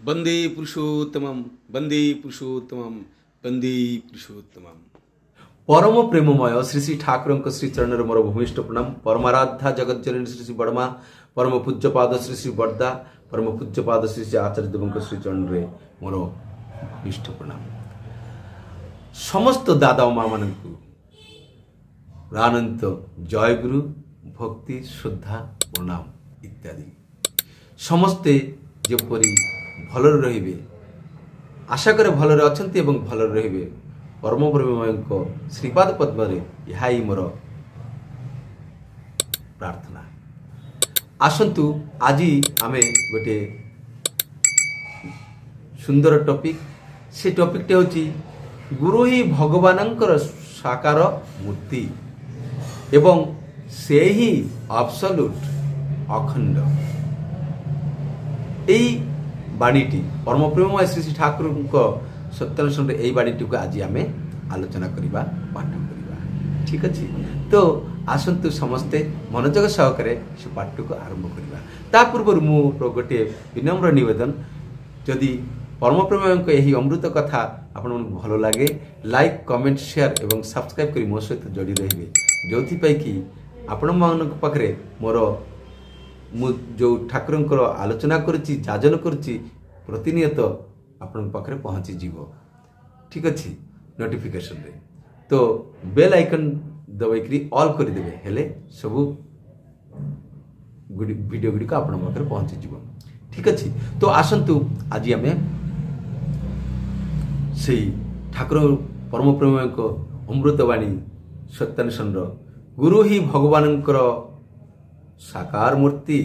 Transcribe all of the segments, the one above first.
वंदे पुरुषोत्तमम वंदे पुरुषोत्तमम वंदे पुरुषोत्तमम। परम प्रेममय श्री श्री ठाकुर श्री चरण मोर भूमिष्ठ प्रणाम। परमाराध्या जगत जननी श्री श्री बड़मा परम पूज्यपाद श्री श्री बड़दा परम पूज्यपाद श्री श्री आचार्य देव श्री चरण रे मोर भूमिष्ठ प्रणाम। समस्त दादा माँ मान अनंत जय गुरु भक्ति श्रद्धा प्रणाम इत्यादि समस्ते जेपरी भलर रहिबे आशा करे भलर अछंती एवं भलर रहिबे परम प्रेममय श्रीपाद पद्म रे यही मोर प्रार्थना। आसंतु आज आमे गोटे सुंदर टॉपिक से टॉपिकटे होची गुरु ही भगवानंकर साकार मूर्ति एवं से ही अब्सोल्यूट अखंड। यही बाणीटी परम प्रेममय श्री श्री ठाकुर सत्यानुष्ठान यही बाणीटी को आज आम आलोचना करवा पाठ करवा। ठीक अच्छे तो आसतु समस्ते मनोजग सहकारे से पाठ को आरंभ करवा। ता पूर्व मोर गोटे विनम्र निवेदन जदि परम प्रेममय यही अमृत कथा आपण भल लगे लाइक कमेंट शेयर एवं सब्सक्राइब कर मो सहित जोड़ी रहिबे जो कि आपण मान पाखरे मोर मु जो ठाकुर आलोचना करुच्ची जाजन करुच्ची प्रतिनियत आपण पाखरे पहुँची जीव। ठीक अच्छे नोटिफिकेशन रे तो बेल आइकन दबाई ऑल कर देबे हेले सबु वीडियो गुडी को आपण पाखरे पहुँची जीव। ठीक अच्छे तो आसंतु आज आमे से ठाकुर परम प्रेममय अमृतवाणी सत्यानुष्ठान गुरु ही भगवानंकर साकार मूर्ति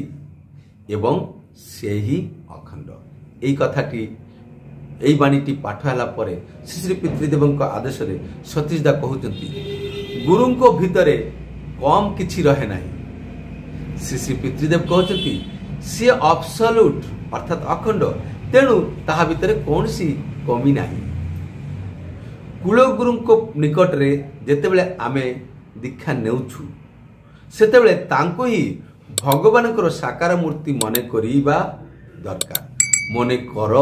एवं से ही अखंड यही कथाटी यही बाणीटी पाठ है श्री श्री पितृदेव आदेश रे सतीश दा कहते गुरु को भितरे कम किछि रहे नहीं। श्री श्री पितृदेव कहते सी अब्सोल्यूट अर्थात अखंड तेणु ताहा भितरे कौन सी कमी नहीं। कुल गुरु को निकट रे जेतेबेले आमे दीक्षा नेउछु सेतेबेले तांको ही भगवानकर साकार मूर्ति मने करिबा दरकार। मने कर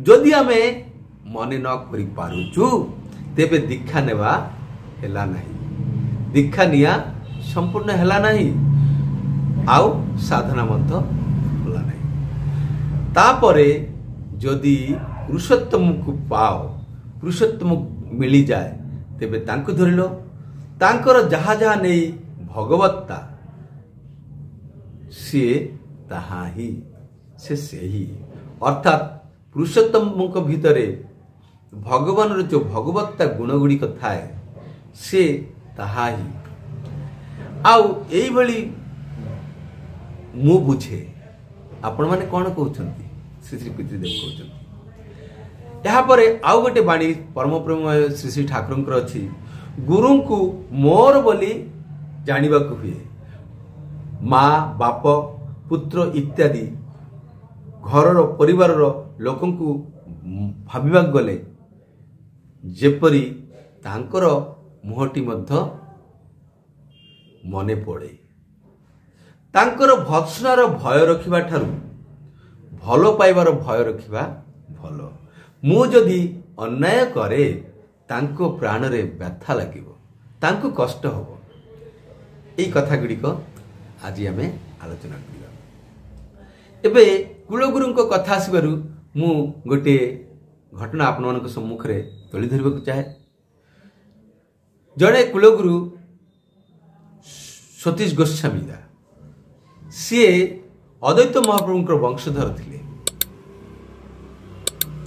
जदि आमे मने न करि पारुछु तेबे दीक्षा नेवा हेला नहीं। दीक्षा निया संपूर्ण हेला नहीं आउ साधना मध्य होला नहीं। तापरे जदि पुरुषोत्तम को पाओ पुरुषोत्तम मिली जाए तेबे तांको धरिलो तांकर जहा जहा नहीं भगवत्ता से ताहा ही से ही अर्थात पुरुषोत्तम भितरे भगवान जो भगवत्ता गुण गुड़िक थाए से ताहा ही आउ एई भली मु बुझे आपण माने कौन कहउछंती श्री श्री पितृदेव कहउछंती। यहाँ पर आउ गोटे बाणी परम प्रेममय श्री श्री ठाकुर अच्छी गुरु को मोर बोली जानिबा को हुए माँ बाप पुत्र इत्यादि घर परिवार लोक भाविबा गले जेपरी तांकर मुहटी मध्य मने पड़े तांकर भत्सनार भय रखिबा ठारू भलो पाइबार भय रखिबा भलो। मु जदि अन्याय करे तांको प्राण रे व्यथा लागिबो तांको कष्ट होबो। एई कथा गुड़िक आज आमे आलोचना करिबा। एबे कुलगुरु को कथा आसबारु मु गोटे घटना आपण मानक सम्मुख रे तोली धरिबा चाहे। जड़े कुलगुरु सतीश गोस्वामी दा सी अद्वैत महाप्रभुंकर वंशधर थिले।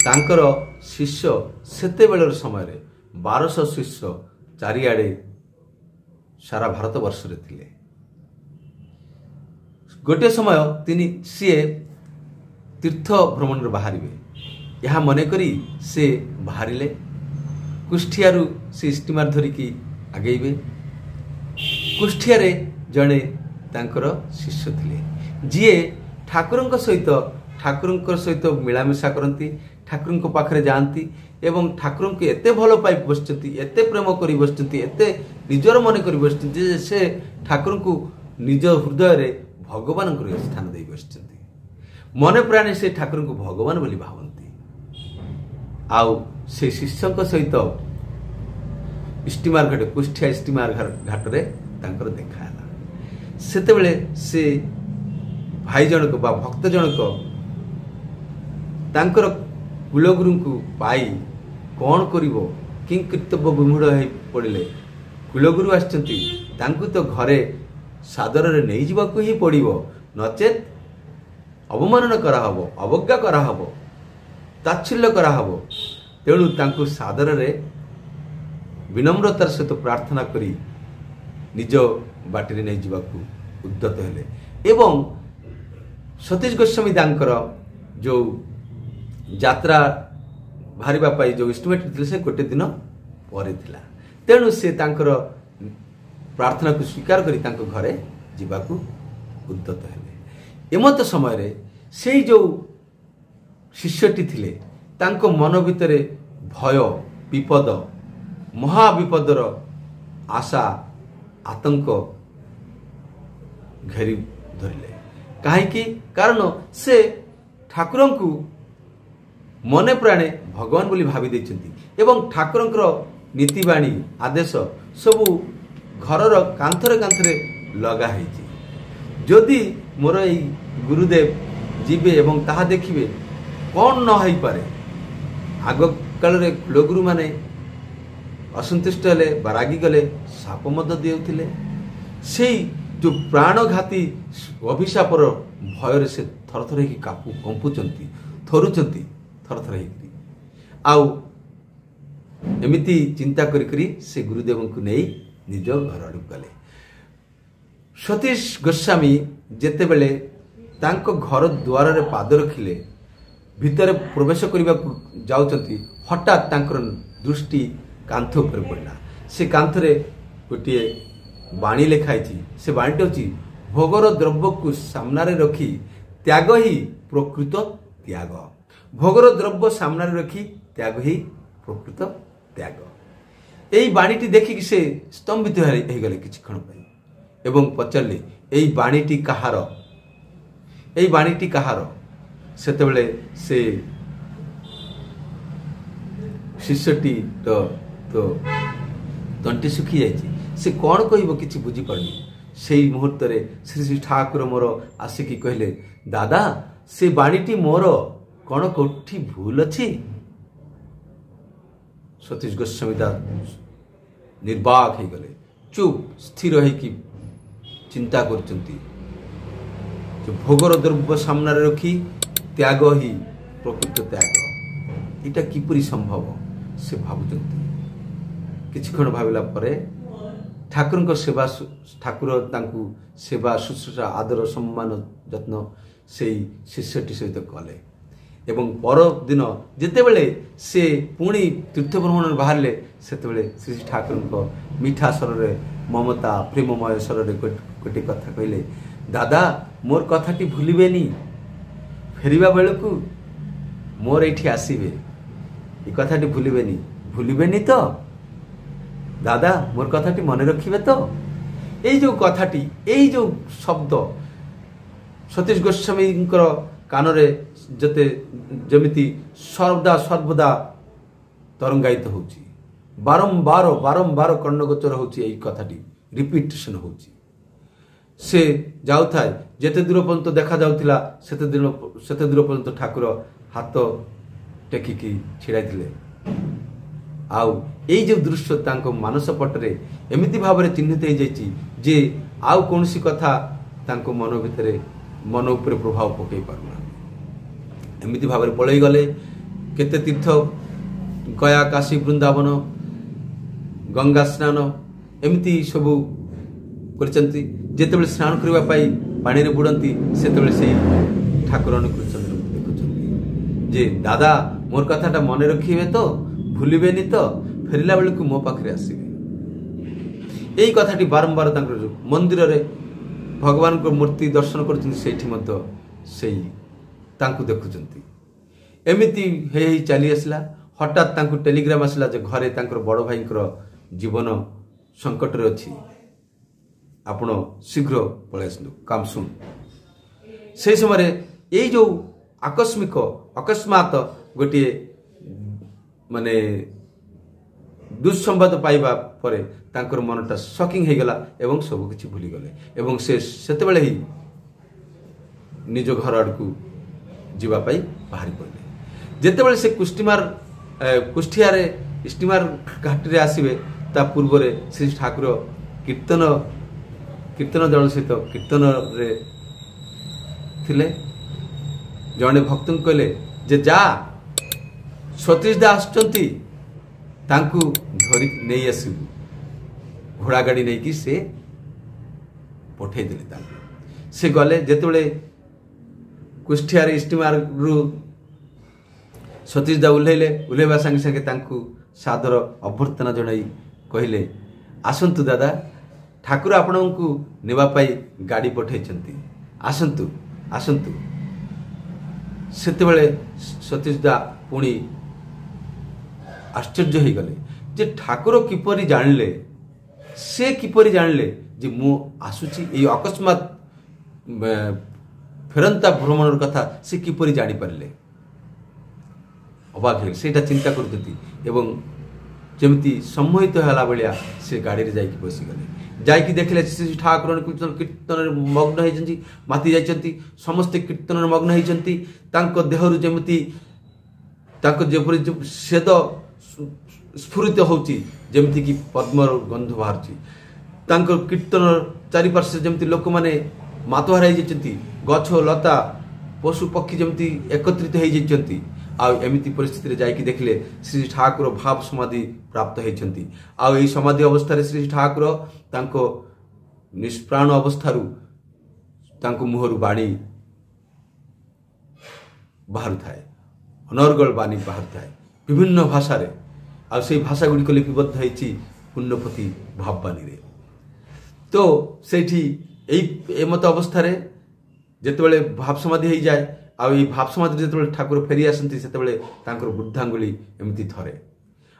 तांकर शिष्य सेते बेलर समय 1200 शिष्य चारिआडे सारा भारत वर्ष रे थिले। गोटे समय तिनी सी तीर्थ भ्रमण रे बाहरिबे यहाँ मन करी से बाहरिले। कुष्ठियारू से स्टीमर धरिकी आगेबे। कुष्ठियारे जड़े तांकर शिष्य थिले जीए ठाकुरंक सहित मिलामिशा करती ठाकुर पाखरे जाती एवं ठाकुर को एते भल पाई बसचंती एते प्रेम करी बसचंती एते निजर मन करी बसचंती से ठाकुर को निज हृदय रे भगवान स्थान दे बसचंती। ମନେ ପ୍ରାଣେ ସେ ଠାକୁରଙ୍କୁ ଭଗବାନ ବୋଲି ଭାବନ୍ତି। ଆଉ ସେ ଶିଷ୍ୟଙ୍କ ସହିତ ଷ୍ଟିମର ଘାଟ କୁଷ୍ଠିଆ ଷ୍ଟିମର ଘାଟରେ ତାଙ୍କର ଦେଖା ହେଲା। ସେତେବେଳେ ସେ ଭାଇ ଜଣକ ବା ଭକ୍ତ ଜଣକ ତାଙ୍କର କୁଳଗୁରୁଙ୍କୁ ପାଇ କ'ଣ କରିବ କି କର୍ତ୍ତବ୍ୟ ବିମୂଢ଼ ହୋଇ ପଡ଼ିଲେ। କୁଳଗୁରୁ ଆସିଛନ୍ତି, ତାଙ୍କୁ ତ ଘରେ ସାଦରରେ ନେଇଯିବାକୁ ହିଁ ପଡ଼ିବ, ନଚେତ୍ ଅବମାନନା କରାହବ, ଅବଜ୍ଞା କରାହବ, ତାଚ୍ଛଲ୍ୟ କରାହବ। ତେଣୁ ତାଙ୍କୁ ସାଦରରେ ବିନମ୍ରତାର ସହିତ ପ୍ରାର୍ଥନା କରି ନିଜ ବାଟିରେ ନେଇଯିବାକୁ ଉଦ୍ୟତ ହେଲେ। ଏବଂ ସତୀଶ ଗୋସ୍ୱାମୀ ତାଙ୍କର ଯେଉଁ ଯାତ୍ରା ବାହାରିବା ପାଇଁ ଯେଉଁ ଇଷ୍ଟିମେଟ୍ ଥିଲେ ସେ ଗୋଟେ ଦିନ ପରେ ଥିଲା। ତେଣୁ ସେ ତାଙ୍କର ପ୍ରାର୍ଥନାକୁ ସ୍ୱୀକାର କରି ତାଙ୍କ ଘରେ ଯିବାକୁ ଉଦ୍ୟତ ହେଲେ। ଏମତ ସମୟରେ ସେଇ ଯେଉଁ ଶିଷ୍ୟଟି ଥିଲେ ତାଙ୍କ ମନ ଭିତରେ ଭୟ, ବିପଦ, ମହାବିପଦର ଆଶା, ଆତଙ୍କ ଘେରି ଧରିଲେ। କାହିଁକି? କାରଣ ସେ ଠାକୁରଙ୍କୁ ମନେ ପ୍ରାଣେ ଭଗବାନ ବୋଲି ଭାବି ଦେଇଛନ୍ତି ଏବଂ ଠାକୁରଙ୍କର ନୀତିବାଣୀ ଆଦେଶ ସବୁ ଘରର କାନ୍ଥରେ କାନ୍ଥରେ ଲଗା ହେଇଛି। ଯଦି ମୋର ଏଇ ଗୁରୁଦେବ ଯିବେ ଏବଂ ତାହା ଦେଖିବେ, କ'ଣ ନ ହେଇପାରେ। ଆଗ କାଳରେ କୁଳଗୁରୁମାନେ ଅସନ୍ତୁଷ୍ଟ ହେଲେ ବା ରାଗିଗଲେ ସାପ ମଧ୍ୟ ଦେଉଥିଲେ। ସେଇ ଯେଉଁ ପ୍ରାଣଘାତୀ ଅଭିଶାପର ଭୟରେ ସେ ଥରଥର ହେଇକି କମ୍ପୁଛନ୍ତି, ଥରୁଛନ୍ତି ଥରଥର ହେଇକରି। ଆଉ ଏମିତି ଚିନ୍ତା କରି ସେ ଗୁରୁଦେବଙ୍କୁ ନେଇ ନିଜ ଘର ଆଡ଼କୁ ଗଲେ। ସତୀଶ ଗୋସ୍ୱାମୀ ଯେତେବେଳେ ତାଙ୍କ ଘର ଦୁଆରରେ ପାଦ ରଖିଲେ, ଭିତରେ ପ୍ରବେଶ କରିବାକୁ ଯାଉଛନ୍ତି, ହଠାତ୍ ତାଙ୍କର ଦୃଷ୍ଟି କାନ୍ଥ ଉପରେ ପଡ଼ିଲା। ସେ କାନ୍ଥରେ ଗୋଟିଏ ବାଣୀ ଲେଖା ହେଇଛି। ସେ ବାଣୀଟି ହେଉଛି, ଭୋଗର ଦ୍ରବ୍ୟକୁ ସାମ୍ନାରେ ରଖି ତ୍ୟାଗ ହିଁ ପ୍ରକୃତ ତ୍ୟାଗ। ଭୋଗର ଦ୍ରବ୍ୟ ସାମ୍ନାରେ ରଖି ତ୍ୟାଗ ହିଁ ପ୍ରକୃତ ତ୍ୟାଗ। এই বাণীটি ଦେଖିକି ସେ ସ୍ତମ୍ଭିତ ହେଇଗଲେ କିଛି କ୍ଷଣ ପାଇଁ ଏବଂ ପଚାରିଲେ, ଏଇ ବାଣୀଟି କାହାର? ଏଇ ବାଣୀଟି କାହାର? ସେତେବେଳେ ସେ ଶିଷ୍ୟଟି ତ ତଣ୍ଟି ଶୁଖି ଯାଇଛି। ସେ କ'ଣ କହିବ କିଛି ବୁଝିପାରୁନି। ସେଇ ମୁହୂର୍ତ୍ତରେ ଶ୍ରୀ ଶ୍ରୀ ଠାକୁର ମୋର ଆସିକି କହିଲେ, ଦାଦା ସେ ବାଣୀଟି ମୋର, କ'ଣ କୋଉଠି ଭୁଲ ଅଛି? ସତୀଶ ଗୋସ୍ୱାମୀ ନିର୍ବାକ ହେଇଗଲେ, ଚୁପ୍ ସ୍ଥିର ହେଇକି ଚିନ୍ତା କରୁଛନ୍ତି। ଭୋଗର ଦ୍ରବ୍ୟ ସାମ୍ନାରେ ରଖି ତ୍ୟାଗ ହିଁ ପ୍ରକୃତ ତ୍ୟାଗ। ଏଇଟା କିପରି ସମ୍ଭବ ସେ ଭାବୁଛନ୍ତି। କିଛି କ୍ଷଣ ଭାବିଲା ପରେ ଠାକୁରଙ୍କ ସେବା, ଠାକୁର ତାଙ୍କୁ ସେବା, ଶୁଶ୍ରୂଷା, ଆଦର, ସମ୍ମାନ, ଯତ୍ନ ସେଇ ଶିଷ୍ୟଟି ସହିତ କଲେ। ଏବଂ ପରଦିନ ଯେତେବେଳେ ସେ ପୁଣି ତୀର୍ଥ ଭ୍ରମଣରେ ବାହାରିଲେ, ସେତେବେଳେ ଶ୍ରୀ ଠାକୁରଙ୍କ ମିଠା ସ୍ୱରରେ, ମମତା ପ୍ରେମମୟ ସ୍ୱରରେ ଗୋଟିଏ କଥା କହିଲେ, ଦାଦା ମୋର କଥାଟି ଭୁଲିବେନି, ଫେରିବା ବେଳକୁ ମୋର ଏଇଠି ଆସିବେ, ଏ କଥାଟି ଭୁଲିବେନି। ଭୁଲିବେନି ତ ଦାଦା? ମୋର କଥାଟି ମନେ ରଖିବେ ତ? এই ଯେଉଁ କଥାଟି, এই ଯେଉଁ ଶବ୍ଦ ସତୀଶ ଗୋସ୍ୱାମୀଙ୍କର କାନରେ ଯେମିତି ସର୍ବଦା ତରଙ୍ଗାୟିତ ହେଉଛି, ବାରମ୍ବାର କର୍ଣ୍ଣଗୋଚର ହେଉଛି। ଏଇ କଥାଟି ରିପିଟେସନ ହେଉଛି। ସେ ଯାଉଥାଏ, ଯେତେ ଦୂର ପର୍ଯ୍ୟନ୍ତ ଦେଖାଯାଉଥିଲା ସେତେ ଦୂର ପର୍ଯ୍ୟନ୍ତ ଠାକୁର ହାତ ଟେକିକି ଛିଡ଼ାଇଥିଲେ। ଆଉ ଏଇ ଯେଉଁ ଦୃଶ୍ୟ ତାଙ୍କ ମାନସ ପଟରେ ଏମିତି ଭାବରେ ଚିହ୍ନିତ ହେଇଯାଇଛି ଯେ ଆଉ କୌଣସି କଥା ତାଙ୍କ ମନ ଉପରେ ପ୍ରଭାବ ପକାଇ ପାରୁନାହାନ୍ତି। ଏମିତି ଭାବରେ ପଳେଇ ଗଲେ। କେତେ ତୀର୍ଥ, ଗୟା, କାଶୀ, ବୃନ୍ଦାବନ, ଗଙ୍ଗା ସ୍ନାନ ଏମିତି ସବୁ କରିଛନ୍ତି। ଯେତେବେଳେ ସ୍ନାନ କରିବା ପାଇଁ ପାଣିରେ ବୁଡ଼ନ୍ତି, ସେତେବେଳେ ସେଇ ଠାକୁର ଅନୁକୂଳ ଚନ୍ଦ୍ରଙ୍କୁ ଦେଖୁଛନ୍ତି ଯେ ଦାଦା ମୋର କଥାଟା ମନେ ରଖିବେ ତ, ଭୁଲିବେନି ତ, ଫେରିଲା ବେଳକୁ ମୋ ପାଖରେ ଆସିବେ। এই কথাটি ବାରମ୍ବାର ତାଙ୍କର ମନ୍ଦିରରେ ଭଗବାନଙ୍କ ମୂର୍ତ୍ତି ଦର୍ଶନ କରୁଛନ୍ତି, ସେଇଠି ମଧ୍ୟ ସେଇ ତାଙ୍କୁ ଦେଖୁଛନ୍ତି। ଏମିତି ହେଇ ଚାଲି ଆସିଲା। ହଠାତ୍ ତାଙ୍କୁ ଟେଲିଗ୍ରାମ ଆସିଲା ଯେ ଘରେ ତାଙ୍କର ବଡ଼ ଭାଇଙ୍କର ଜୀବନ ସଙ୍କଟରେ ଅଛି, ଆପଣ ଶୀଘ୍ର ପଳେଇ ଆସନ୍ତୁ କାମସୁନ୍। ସେହି ସମୟରେ ଏଇ ଯେଉଁ ଅକସ୍ମାତ ଗୋଟିଏ ମାନେ ଦୁଃସମ୍ବାଦ ପାଇବା ପରେ ତାଙ୍କର ମନଟା ସକିଂ ହେଇଗଲା ଏବଂ ସବୁ କିଛି ଭୁଲିଗଲେ ଏବଂ ସେ ସେତେବେଳେ ହିଁ ନିଜ ଘର ଆଡ଼କୁ ଯିବା ପାଇଁ ବାହାରି ପଡ଼ିଲେ। ଯେତେବେଳେ ସେ କୁଷ୍ଠିଆରେ ଷ୍ଟିମର ଘାଟିରେ ଆସିବେ ତା ପୂର୍ବରେ ଶ୍ରୀ ଠାକୁର କୀର୍ତ୍ତନ ଦଳ ସହିତ କୀର୍ତ୍ତନରେ ଥିଲେ। ଜଣେ ଭକ୍ତଙ୍କୁ କହିଲେ ଯେ ଯା ସତୀଶ ଦା ଆସୁଛନ୍ତି ତାଙ୍କୁ ଧରି ନେଇ ଆସିବୁ। ଘୋଡ଼ା ଗାଡ଼ି ନେଇକି ସେ ପଠେଇଦେଲେ ତାଙ୍କୁ। ସେ ଗଲେ ଯେତେବେଳେ କୁଷ୍ଠିଆରେ ଷ୍ଟିମରରୁ ସତୀଶ ଦା ଓହ୍ଲାଇବା ସାଙ୍ଗେ ସାଙ୍ଗେ ତାଙ୍କୁ ସାଦର ଅଭ୍ୟର୍ଥନା ଜଣାଇ କହିଲେ ଆସନ୍ତୁ ଦାଦା, ଠାକୁର ଆପଣଙ୍କୁ ନେବା ପାଇଁ ଗାଡ଼ି ପଠାଇଛନ୍ତି, ଆସନ୍ତୁ ଆସନ୍ତୁ। ସେତେବେଳେ ସତୀଶ ଦା ପୁଣି ଆଶ୍ଚର୍ଯ୍ୟ ହେଇଗଲେ ଯେ ଠାକୁର କିପରି ଜାଣିଲେ, ସେ କିପରି ଜାଣିଲେ ଯେ ମୁଁ ଆସୁଛି। ଏଇ ଅକସ୍ମାତ ଫେରନ୍ତା ଭ୍ରମଣର କଥା ସେ କିପରି ଜାଣିପାରିଲେ। ଅବାକ ହେଲେ, ସେଇଟା ଚିନ୍ତା କରୁଛନ୍ତି ଏବଂ ଯେମିତି ସମ୍ମୋହିତ ହେଲା ଭଳିଆ ସେ ଗାଡ଼ିରେ ଯାଇକି ବସିଗଲେ। ଯାଇକି ଦେଖିଲେ ଶ୍ରୀ ଠାକୁର କୀର୍ତ୍ତନରେ ମଗ୍ନ ହେଇଛନ୍ତି, ମାତି ଯାଇଛନ୍ତି। ସମସ୍ତେ କୀର୍ତ୍ତନରେ ମଗ୍ନ ହେଇଛନ୍ତି। ତାଙ୍କ ଦେହରୁ ଯେପରି ସ୍ୱେଦ ସ୍ଫୁରିତ ହେଉଛି, ଯେମିତିକି ପଦ୍ମର ଗନ୍ଧ ବାହାରୁଛି। ତାଙ୍କ କୀର୍ତ୍ତନ ଚାରିପାର୍ଶ୍ୱରେ ଯେମିତି ଲୋକମାନେ ମାତୋହାର ହେଇଯାଇଛନ୍ତି, ଗଛ ଲତା ପଶୁ ପକ୍ଷୀ ଯେମିତି ଏକତ୍ରିତ ହେଇଯାଇଛନ୍ତି। ଆଉ ଏମିତି ପରିସ୍ଥିତିରେ ଯାଇକି ଦେଖିଲେ ଶ୍ରୀ ଠାକୁର ଭାବ ସମାଧି ପ୍ରାପ୍ତ ହେଇଛନ୍ତି। ଆଉ ଏହି ସମାଧି ଅବସ୍ଥାରେ ଶ୍ରୀ ଠାକୁର ତାଙ୍କ ନିଷ୍ପ୍ରାଣ ଅବସ୍ଥାରୁ ତାଙ୍କ ମୁହଁରୁ ବାଣୀ ବାହାରୁଥାଏ, ଅନର୍ଗଳ ବାଣୀ ବାହାରୁଥାଏ ବିଭିନ୍ନ ଭାଷାରେ। ଆଉ ସେଇ ଭାଷା ଗୁଡ଼ିକ ଲିପିବଦ୍ଧ ହେଇଛି ପୁଣ୍ୟପତି ଭାବବାଣୀରେ। ତ ସେଇଠି ଏମତ ଅବସ୍ଥାରେ ଯେତେବେଳେ ଭାବ ସମାଧି ହେଇଯାଏ, ଆଉ ଏଇ ଭାବ ସମାଧିରେ ଯେତେବେଳେ ଠାକୁର ଫେରି ଆସନ୍ତି ସେତେବେଳେ ତାଙ୍କର ବୃଦ୍ଧାଙ୍ଗୁଳି ଏମିତି ଥରେ।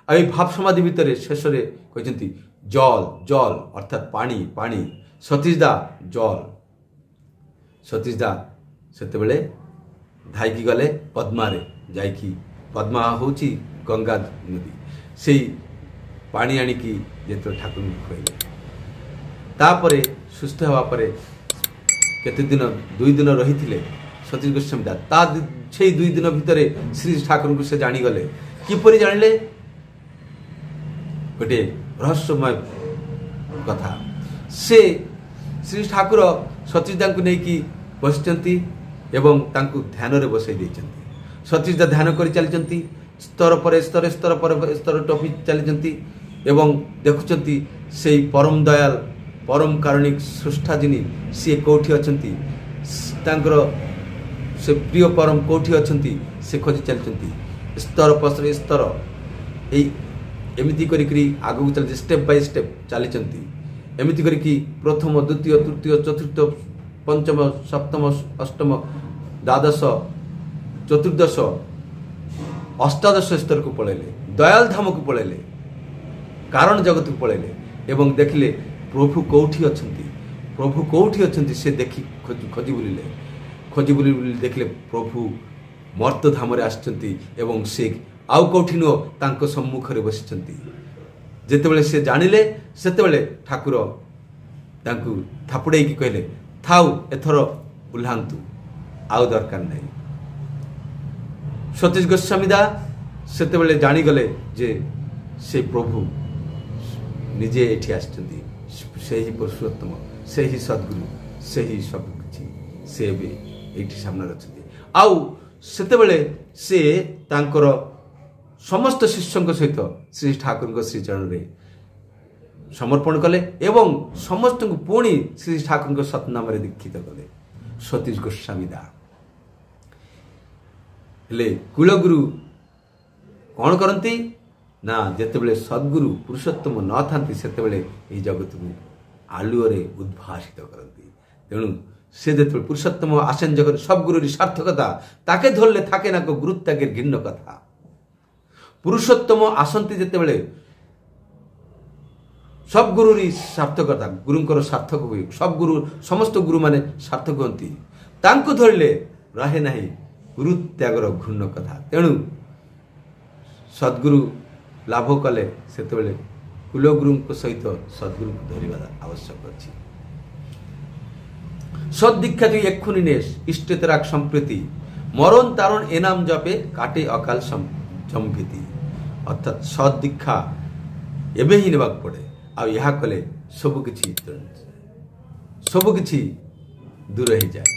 ଆଉ ଏଇ ଭାବ ସମାଧି ଭିତରେ ଶେଷରେ କହିଛନ୍ତି ଜଲ ଜଲ ଅର୍ଥାତ୍ ପାଣି ପାଣି। ସତୀଶ ଦା ଜଲ। ସତୀଶ ଦା ସେତେବେଳେ ଧାଇକି ଗଲେ ପଦ୍ମାରେ, ଯାଇକି ପଦ୍ମା ହେଉଛି ଗଙ୍ଗା ନଦୀ, ସେଇ ପାଣି ଆଣିକି ଯେତେବେଳେ ଠାକୁରଙ୍କୁ ଖୁଆଇଲେ। ତାପରେ ସୁସ୍ଥ ହେବା ପରେ କେତେ ଦିନ 2 ଦିନ ରହିଥିଲେ ସତୀଶ ଗୋସ୍ୱାମୀ ଦା। ସେଇ 2 ଦିନ ଭିତରେ ଶ୍ରୀ ଠାକୁରଙ୍କୁ ସେ ଜାଣିଗଲେ। କିପରି ଜାଣିଲେ? ଗୋଟିଏ ରହସ୍ୟମୟ କଥା। ସେ ଶ୍ରୀ ଠାକୁର ସତୀଶ ଦାଙ୍କୁ ନେଇକି ବସିଛନ୍ତି ଏବଂ ତାଙ୍କୁ ଧ୍ୟାନରେ ବସାଇ ଦେଇଛନ୍ତି। ସତୀଶ ଦା ଧ୍ୟାନ କରି ଚାଲିଛନ୍ତି, ସ୍ତର ପରେ ସ୍ତର ସ୍ତର ପରେ ସ୍ତର ଟପି ଚାଲିଛନ୍ତି ଏବଂ ଦେଖୁଛନ୍ତି ସେଇ ପରମ ଦୟାଲ ପରମ କାରୁଣିକ ସ୍ରଷ୍ଟା যিনি ସିଏ କେଉଁଠି ଅଛନ୍ତି, ତାଙ୍କର ସେ ପ୍ରିୟ ପରମ କେଉଁଠି ଅଛନ୍ତି ସେ ଖୋଜି ଚାଲିଛନ୍ତି। ସ୍ତର ପଶରେ ସ୍ତର ଏମିତି କରିକି ଆଗକୁ ଚାଲିଛି, ଷ୍ଟେପ୍ ବାଇ ଷ୍ଟେପ୍ ଚାଲିଛନ୍ତି। ଏମିତି କରିକି ପ୍ରଥମ ଦ୍ୱିତୀୟ ତୃତୀୟ ଚତୁର୍ଥ ପଞ୍ଚମ ସପ୍ତମ ଅଷ୍ଟମ ଦ୍ୱାଦଶ ଚତୁର୍ଦ୍ଦଶ ଅଷ୍ଟାଦଶ ସ୍ତରକୁ ପଳେଇଲେ, ଦୟାଲ ଧାମକୁ ପଳେଇଲେ, କାରଣ ଜଗତକୁ ପଳେଇଲେ ଏବଂ ଦେଖିଲେ ପ୍ରଭୁ କେଉଁଠି ଅଛନ୍ତି। ପ୍ରଭୁ କେଉଁଠି ଅଛନ୍ତି ସେ ଦେଖି ଖୋଜି ବୁଲିଲେ। ଖୋଜି ବୁଲି ଦେଖିଲେ ପ୍ରଭୁ ମର୍ତ୍ତଧାମରେ ଆସିଛନ୍ତି ଏବଂ ସେ ଆଉ କେଉଁଠି ନୁହଁ ତାଙ୍କ ସମ୍ମୁଖରେ ବସିଛନ୍ତି। ଯେତେବେଳେ ସେ ଜାଣିଲେ ସେତେବେଳେ ଠାକୁର ତାଙ୍କୁ ଥାପୁଡ଼େଇକି କହିଲେ ଥାଉ, ଏଥର ଓହ୍ଲାନ୍ତୁ, ଆଉ ଦରକାର ନାହିଁ। ସତୀଶ ଗୋସ୍ୱାମୀ ଦା ସେତେବେଳେ ଜାଣିଗଲେ ଯେ ସେ ପ୍ରଭୁ ନିଜେ ଏଠି ଆସିଛନ୍ତି, ସେହି ପୁରୁଷୋତ୍ତମ, ସେହି ସଦ୍ଗୁରୁ, ସେହି ସବୁ କିଛି ସେ ଏବେ ଏଇଠି ସାମ୍ନାରେ ଅଛନ୍ତି। ଆଉ ସେତେବେଳେ ସେ ତାଙ୍କର ସମସ୍ତ ଶିଷ୍ୟଙ୍କ ସହିତ ଶ୍ରୀ ଠାକୁରଙ୍କ ଶ୍ରୀଚରଣରେ ସମର୍ପଣ କଲେ ଏବଂ ସମସ୍ତଙ୍କୁ ପୁଣି ଶ୍ରୀ ଠାକୁରଙ୍କ ସତ୍ନାମରେ ଦୀକ୍ଷିତ କଲେ। ସତୀଶ ଗୋସ୍ୱାମୀ ଦା ହେଲେ କୁଳଗୁରୁ କ'ଣ କରନ୍ତି ନା, ଯେତେବେଳେ ସଦ୍ଗୁରୁ ପୁରୁଷୋତ୍ତମ ନଥାନ୍ତି ସେତେବେଳେ ଏହି ଜଗତକୁ ଆଲୁଅରେ ଉଦ୍ଭାସିତ କରନ୍ତି। ତେଣୁ ସେ ଯେତେବେଳେ ପୁରୁଷୋତ୍ତମ আসেন যখন সবগুরুর সার্থকতা তাকে ধরলে থাকে না গুরুত্যাগের ঘৃণ্য কথা। পুরুষোত্তম আসନ୍ତି যেତେବେଳେ সবগুরুর সার্থকতা, গুরুଙ୍କର ସାର୍ଥକ ହୁଏ, ସବୁ ଗୁରୁ ସମସ୍ତ ଗୁରୁମାନେ ସାର୍ଥକ ହୁଅନ୍ତି। ତାଙ୍କୁ ଧରିଲେ ରହେ ନାହିଁ ଗୁରୁ ତ୍ୟାଗର ଘୃଣ୍ୟ କଥା। ତେଣୁ ସଦ୍ଗୁରୁ ଲାଭ କଲେ ସେତେବେଳେ କୁଲଗୁରୁଙ୍କ ସହିତ ସଦ୍ଗୁରୁଙ୍କୁ ଧରିବା ଆବଶ୍ୟକ ଅଛି। সদ্দীক্ষা তুই এক্ষুনি নেস ইষ্টে তেরাক সম্প্রীতি মরণ তারণ এনাম জপে কাটে অকাল সম্ভীতি। অর্থাৎ সদ্দীক্ষা এবে ହିଁ ନେବାକୁ ପଡ଼େ। ଆଉ ଏହା କଲେ ସବୁକିଛି ଦୂର ହେଇଯାଏ।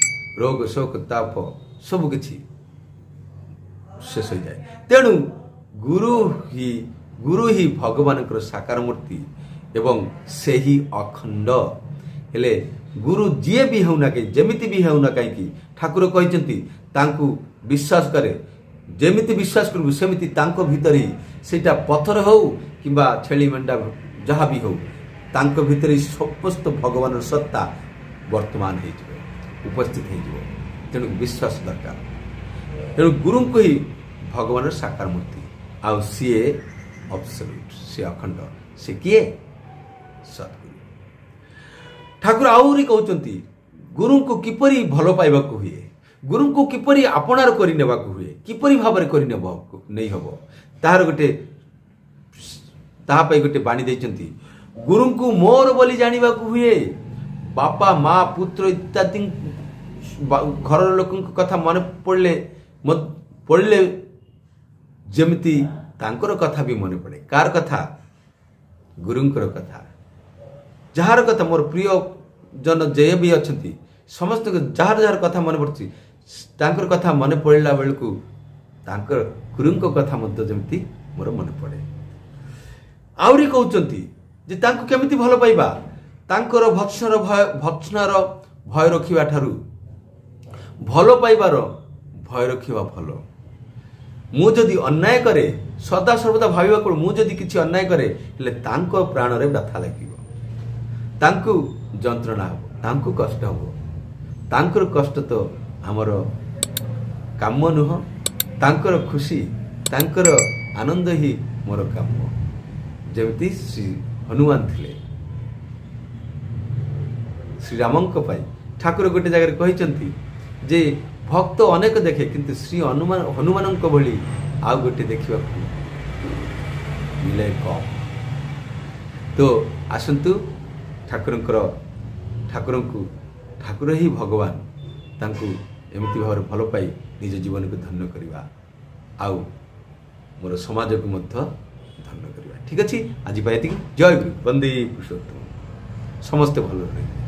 ରୋଗ ଶୋକ ତାପ ସବୁକିଛି ଶେଷ ହୋଇଯାଏ। ତେଣୁ ଗୁରୁ ହିଁ ଭଗବାନଙ୍କର ସାକାର ମୂର୍ତ୍ତି ଏବଂ ସେହି ଅଖଣ୍ଡ। ହେଲେ ଗୁରୁ ଯିଏ ବି ହେଉନା କାହିଁକି ଯେମିତି ବି ହେଉନା କାହିଁକି ଠାକୁର କହିଛନ୍ତି ତାଙ୍କୁ ବିଶ୍ୱାସ କରେ। ଯେମିତି ବିଶ୍ୱାସ କରିବୁ ସେମିତି ତାଙ୍କ ଭିତରେ ହିଁ ସେଇଟା ପଥର ହେଉ କିମ୍ବା ଛେଳି ମେଣ୍ଢା ଯାହା ବି ହେଉ ତାଙ୍କ ଭିତରେ ସମସ୍ତ ଭଗବାନର ସତ୍ତା ବର୍ତ୍ତମାନ ହେଇଯିବ, ଉପସ୍ଥିତ ହେଇଯିବ। ତେଣୁ ବିଶ୍ୱାସ ଦରକାର। ତେଣୁ ଗୁରୁଙ୍କୁ ହିଁ ଭଗବାନର ସାକାର ମୂର୍ତ୍ତି। ଆଉ ସିଏ ଅବସଲ୍ୟୁଟ୍, ସିଏ ଅଖଣ୍ଡ। ସେ କିଏ? ସଦ୍ଗୁରୁ। ଠାକୁର ଆହୁରି କହୁଛନ୍ତି ଗୁରୁଙ୍କୁ କିପରି ଭଲ ପାଇବାକୁ ହୁଏ, ଗୁରୁଙ୍କୁ କିପରି ଆପଣାର କରିନେବାକୁ ହୁଏ, କିପରି ଭାବରେ ନେଇ ହେବ ତାହା ପାଇଁ ଗୋଟେ ବାଣୀ ଦେଇଛନ୍ତି। ଗୁରୁଙ୍କୁ ମୋର ବୋଲି ଜାଣିବାକୁ ହୁଏ। ବାପା ମା ପୁତ୍ର ଇତ୍ୟାଦି ଘରର ଲୋକଙ୍କ କଥା ମନେ ପଡ଼ିଲେ ଯେମିତି ତାଙ୍କର କଥା ବି ମନେ ପଡ଼େ। କାହାର କଥା? ଗୁରୁଙ୍କର କଥା। ଯାହାର କଥା ମୋର ପ୍ରିୟ ଜନ ଯେ ବି ଅଛନ୍ତି ସମସ୍ତଙ୍କ ଯାହାର କଥା ମନେ ପଡ଼ୁଛି ତାଙ୍କର କଥା ମନେ ପଡ଼ିଲା ବେଳକୁ ତାଙ୍କର ଗୁରୁଙ୍କ କଥା ମଧ୍ୟ ଯେମିତି ମୋର ମନେ ପଡ଼େ। ଆହୁରି କହୁଛନ୍ତି ଯେ ତାଙ୍କୁ କେମିତି ଭଲ ପାଇବା? ତାଙ୍କର ଭତ୍ସନର ଭୟ ରଖିବା ଠାରୁ ଭଲ ପାଇବାର ଭୟ ରଖିବା ଭଲ। ମୁଁ ଯଦି ଅନ୍ୟାୟ କରେ ସଦାସର୍ବଦା ଭାବିବାକୁ ମୁଁ ଯଦି କିଛି ଅନ୍ୟାୟ କରେ ହେଲେ ତାଙ୍କ ପ୍ରାଣରେ ବ୍ୟଥା ଲାଗିବ, ତାଙ୍କୁ ଯନ୍ତ୍ରଣା ହେବ, ତାଙ୍କୁ କଷ୍ଟ ହେବ। ତାଙ୍କର କଷ୍ଟ ତ ଆମର କାମ ନୁହଁ, ତାଙ୍କର ଖୁସି ତାଙ୍କର ଆନନ୍ଦ ହିଁ ମୋର କାମ। ଯେମିତି ଶ୍ରୀ ହନୁମାନ ଥିଲେ ଶ୍ରୀରାମଙ୍କ ପାଇଁ। ଠାକୁର ଗୋଟେ ଜାଗାରେ କହିଛନ୍ତି ଯେ ଭକ୍ତ ଅନେକ ଦେଖେ କିନ୍ତୁ ଶ୍ରୀ ହନୁମାନଙ୍କ ଭଳି ଆଉ ଗୋଟେ ଦେଖିବାକୁ ମିଳେ କମ୍। ତ ଆସନ୍ତୁ ଠାକୁର ହିଁ ଭଗବାନ, ତାଙ୍କୁ ଏମିତି ଭାବରେ ଭଲ ପାଇ ନିଜ ଜୀବନକୁ ଧନ୍ୟ କରିବା ଆଉ ମୋର ସମାଜକୁ ମଧ୍ୟ ଧନ୍ୟ କରିବା। ଠିକ୍ ଅଛି, ଆଜି ପାଇଁ ଏତିକି। ଜୟ ଗୁରୁ, ବନ୍ଦେ ପୁରୁଷୋତ୍ତମ। ସମସ୍ତେ ଭଲ ରହିବେ।